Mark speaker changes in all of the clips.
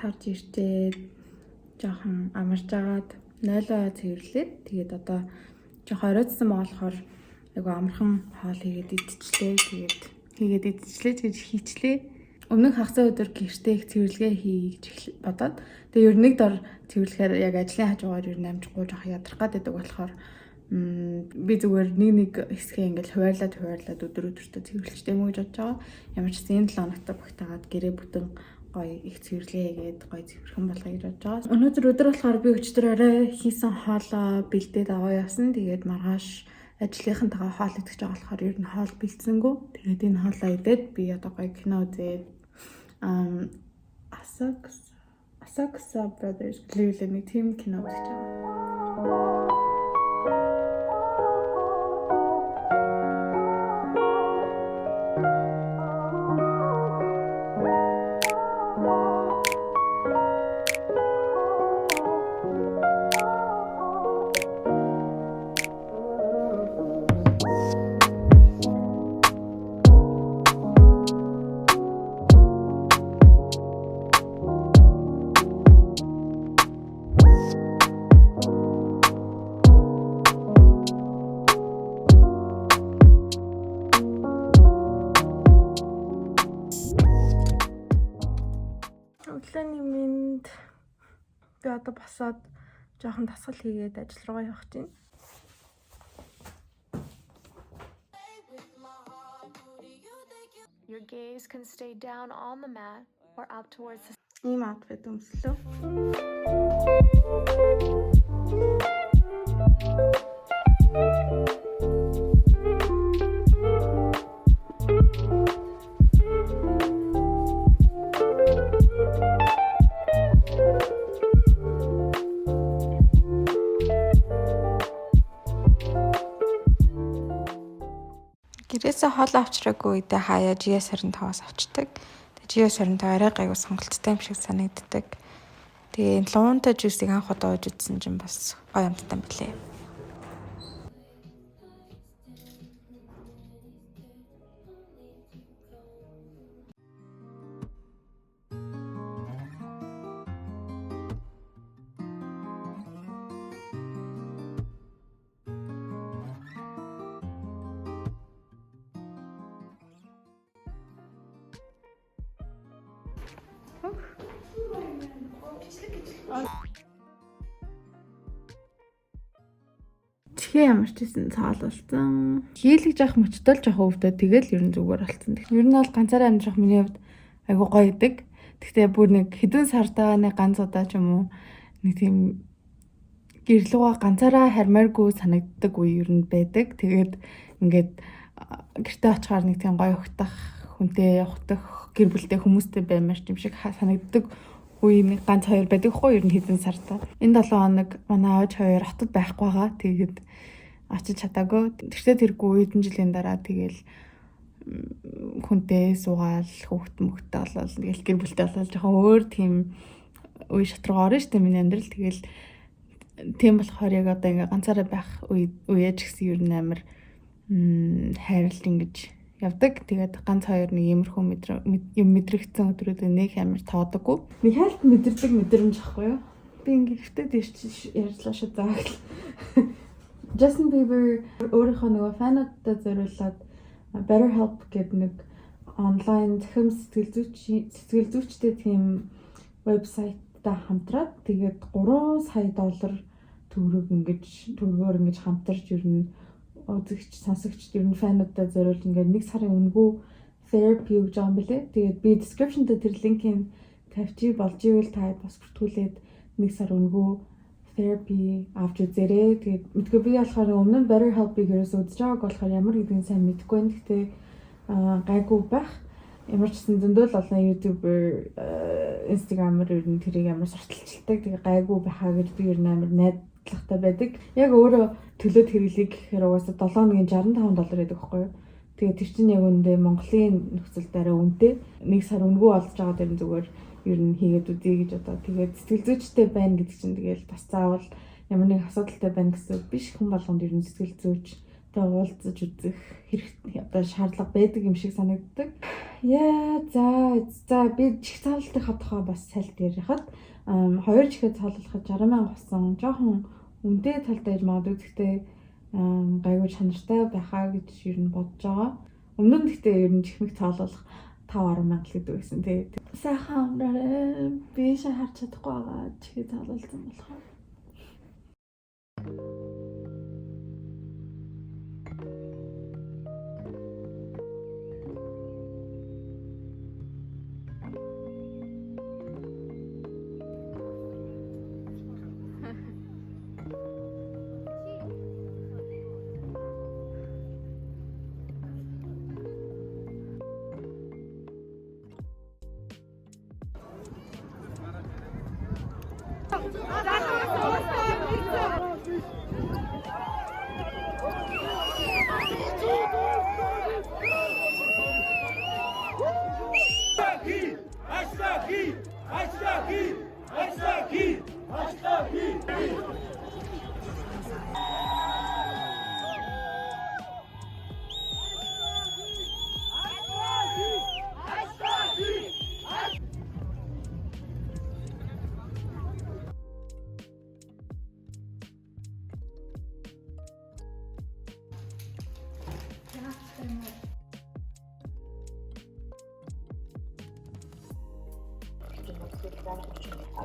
Speaker 1: харж ирчээд жоохон амарч агаад 0-оо цэвэрлээд тэгээд одоо жоохон оройтсан болохоор айгу амархан хоол хийгээд идчихлээ гэж хийчлээ. Өмнөх хагас өдөр гэртээ их цэвэрлэгээ хийж бодоод тэгээд ер нь нэг дор цэвэрлэхээр яг ажлын хажуугаар ер нь амжихгүй жоох ядрах гэдэг болохоор би зүгээр нэг хэсгээ ингээл хуваарлаад өдөр цэвэрлэжтэй мүү гэж бодож байгаа. Ямар ч гэсэн энэ 7 хоногт багтаагаад гэрээ бүтэн гоё их цэвэрлэгээ хийгээд гоё цэвэрхэн болгоё гэж бодож байгаа. Өнөөдөр өдөр болохоор би өчтөр орой хийсэн хоолоо бэлдээд аваа явсан. Тэгээд маргааш ажлынхантайгаа хоол идэх гэж байгаа болохоор ер нь хоол бэлдсэнгүү. Тэгээд энэ хоолоо идээд би одоо гоё кино үзээд Asakusa Brothers гэлээ нэг тийм кино үзэж байгаа. Өглөөний минь би одоо босоод жоохон дасгал хийгээд ажил руугаа явах чинь.
Speaker 2: Your gaze can stay down on the mat or up towards the
Speaker 1: Ийм outfit өмслөө. Гэрээсээ хоол авчраагүй үедээ хаяа GS25-аас авчдаг. Тэгээ GS25 арай гайгүй сонголттой юм шиг санагддаг. Тэгээ энэ луунтай жуусыг анх удаа ууж үзсэн чинь бас гоё амттай билээ. Чихээ ямар ч гэсэн цаал болсон. Хийлгэж явах мөчтөл жоохон өвдөд тэгэл ер нь зүгээр болсон. Ер нь бол ганцаараа амьдрах миний хувьд айгу гоё идэг. Гэхдээ бүр нэг хэдэн сартаа нэг ганц удаа ч юм уу нэг тийм гэрлүүгээ ганцаараа хармааргүй санагддаг үе ер нь байдаг. Тэгээд ингээд гэртээ очихаар нэг тийм гоё өгтөх, хүнтэй явах гэр бүлтэй хүмүүстэй баймаар юм шиг санагддаг үе нэг ганц хоёр байдаг хгүй ер нь хэдэн сартаа. Энэ 7 хоног манай ааж хоёр хотод байхгүй байгаа. Тэгээд очиж чадаагүй. Тэртээ тэргүй хэдэн жилийн дараа тэгэл хүнтэй суугаал хүүхэд мөхтэй болол тэгэл гэр бүлтэй болол жоохон өөр тийм үе шатруу орно шүү дээ миний амьдрал. Тэгэл тийм болохоор яг одоо ингээ ганцаараа байх үеэж гэсэн ер нь амар хайрлт ингэж явдаг. Тэгээд ганц хоёр нэг иймэрхүү юм мэдрэгдсэн өдрүүд нэг амар тоодаггүй. Нэг хайлт мэдэрдэг мэдрэмж ахгүй юу? Би ингээ ихтэй дээрч ярьлаа шүү заагл. Justin Bieber өөрийнхөө нөгөө фануудад зориулаад BetterHelp гэдэг нэг онлайн захим сэтгэл зүйчтэй тийм вебсайттай хамтраад тэгээд $3 сая төгрөгөөр ингэж хамтарч ер нь үзэгч сонсогчд ер нь фануудад зориулж ингээд 1 сарын үнэгүй therapy өгж байгаа юм билээ. Тэгээд би description дээр тэр линкийг тавьчих болж ивэл та бас бүртгүүлээд 1 сар үнэгүй therapy авч үзээрэй. Тэгээд мэдгүй би болохоор өмнө нь BetterHelp-ийг ерөөсөө үзэж байгааг болохоор ямар гэдгийг сайн мэдэхгүй байна. Гэхдээ гайгүй байх. Ямар ч гэсэн зөндөл олон YouTuber, Instagram-аар ер нь тэрийг ямар сурталчилдаг. Тэгээд гайгүй байхаа гэж би ер нь амар найдлагатай байдаг. Яг өөрөө төлөөд хэрэглэе гэхээр угаасаа 7 хоногийн $65 байдаг байхгүй юу? Тэгээд тэр чинь яг үндэ Монголын нөхцөлд арай үнэтэй. 1 сар үнэгүй олж байгаа дэр зүгээр ер нь хийгээд үзье гэж одоо. Тэгээд сэтгэл зүйчтэй байна гэдэг чинь тэгэл бас заавал ямар нэг асуудалтай байна гэсэн биш. Хүн болгонд ер нь сэтгэл зүйч тэгээ уулзаж үзэх хэрэгтэй одоо шаардлага байдаг юм шиг санагддаг. Яа за би чих цаалалтынхаа тухай бас сальд ярихад 2 чихээ цаалуулахад 60,000 болсон жоохон үнэтэй талтай иж магадгүй гэхдээ гайгүй чанартай байхаа гэж ер нь бодож байгаа. Өмнө нь гэхдээ ер нь чихмэг цаалуулах 5-10 мянга л гэдэг байсан тий. Сайхан амраарай. Би харж чадахгүй байгаа чихээ цаалуулсан болохоор.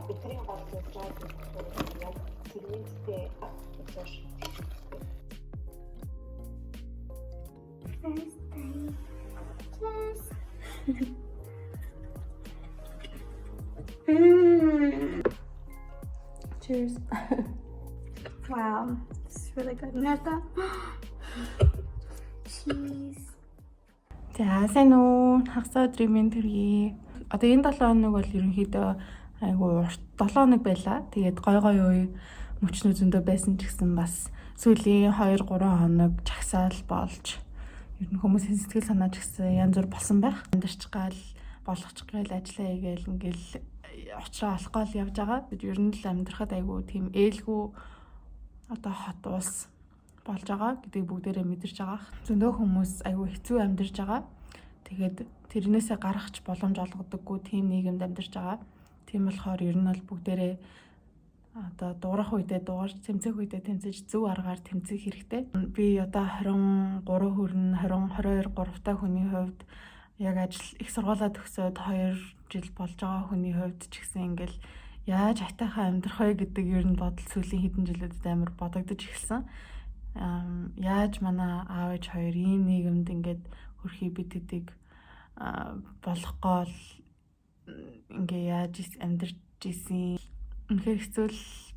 Speaker 3: Бидний гол зорилго яг сэрвэнтэй авч
Speaker 1: Cheers. Wow, this is really good. Nata. Cheese. За сайн уу? Хагас өдрийн мэнд төргий. Одоо энэ 7 хоног бол ерөнхийдөө айгу урт 7 хоног байлаа. Тэгээд гой үе мөчнөө зөндөө байсан ч гэсэн бас сүүлийн 2-3 хоног чагсаал болж ер нь хүмүүсийн сэтгэл санаа ч гэсэн янз бүр болсон байх. Амьдарч гал болгочих гээл ажиллаа хийгээл ингээл очроо алахгүй л явж байгаа. Ер нь л амьдрахад айгу тийм ээлгүй одоо хот уус болж байгаа гэдгийг бүгдээрээ мэдэрч байгаа. Зөндөө хүмүүс айгүй хэцүү амьдарч байгаа. Тэгээд тэрнээсээ гарахч боломж олгодоггүй тийм нийгэмд амьдарч байгаа. Тийм болохоор ер нь бол бүгдээрээ одоо дуурах үедээ дуурч, тэмцэх үедээ тэмцэж зөв аргаар тэмцэх хэрэгтэй. Би одоо 23 хүрэн 22 3-та хүний хувьд яг ажил их сургуулаа төгсөөд 2 жил болж байгаа хүний хувьд ч гэсэн ингээл яаж хайтайхан амьдрах вэ гэдэг ер нь бодол сүүлийн хэдэн жилүүдэд амар бодогдож эхэлсэн. Яаж манай аав ээж хоёр ийм нийгэмд ингээд хөрхий бид хэдийг болохгүй л ингээ яаж амьдарч исэн үнэхээр хэцүү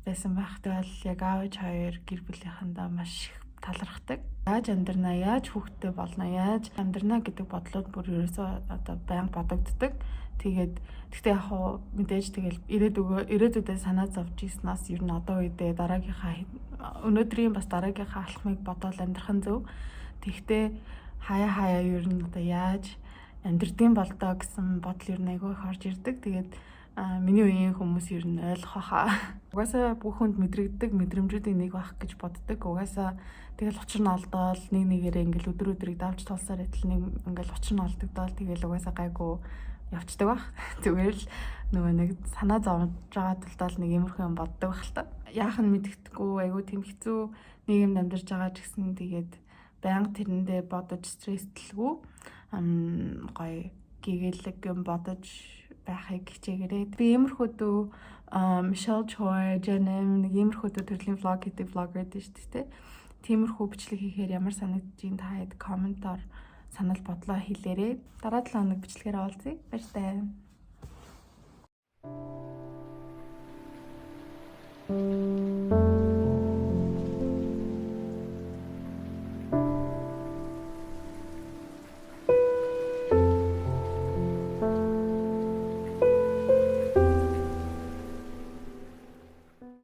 Speaker 1: байсан байх. Тэгэл яг аав ээж хоёр гэр бүлийнхэндээ маш их талархдаг. Яаж амьдрнаа, яаж хүүхдтэй болно, яаж амьдрнаа гэдэг бодлууд бүр ерөөсөө одоо байнга бодогддог. Тэгээд гэхдээ яг хуу мэдээж тэгэл ирээдүйдээ санаа зовж ийснаас ер нь одоо үедээ дараагийнхаа өнөөдрийн бас дараагийнхаа алхмыг бодоод амьдрах нь зөв. Тэгвэл хаяа ер нь одоо яаж амьдрдсан болдоо гэсэн бодол ер нь айгүй их орж ирдэг. Тэгээд миний үеийн хүмүүс ер нь ойлгох хаа. Угаасаа бүх хүнд мэдрэгддэг мэдрэмжүүдийн нэг байх гэж боддог. Угаасаа тэгэл учир нь олдоол нэг нэгээрээ ингээл өдрөдрийг давж тулсаар идэл нэг ингээл учир нь олдогдоол тэгэл угаасаа гайгүй явцдаг байх. Зүгээр л нөгөө нэг санаа зовж байгаа талдаа нэг иймэрхүү юм боддог байх л та. Яах нь мэдгэдэггүй айгүй тийм хэцүү нийгэмд амьдарч байгаа ч гэсэн тэгээд байнга тэрэндээ бодож стресстэлгүй гоё гэгээлэг юм бодож байхыг хичээгээрэй. Би иймэрхүү дүү Michelle Choi, Janem нэг иймэрхүү төрлийн влог хийдэг влогер дээ шүү дээ. Тиймэрхүү бичлэг хийхээр ямар санагдчих та хэд комментоор санал бодлоо хэлээрэй. Дараа 7 хоног бичлэгээр уулзъя. Баяртай.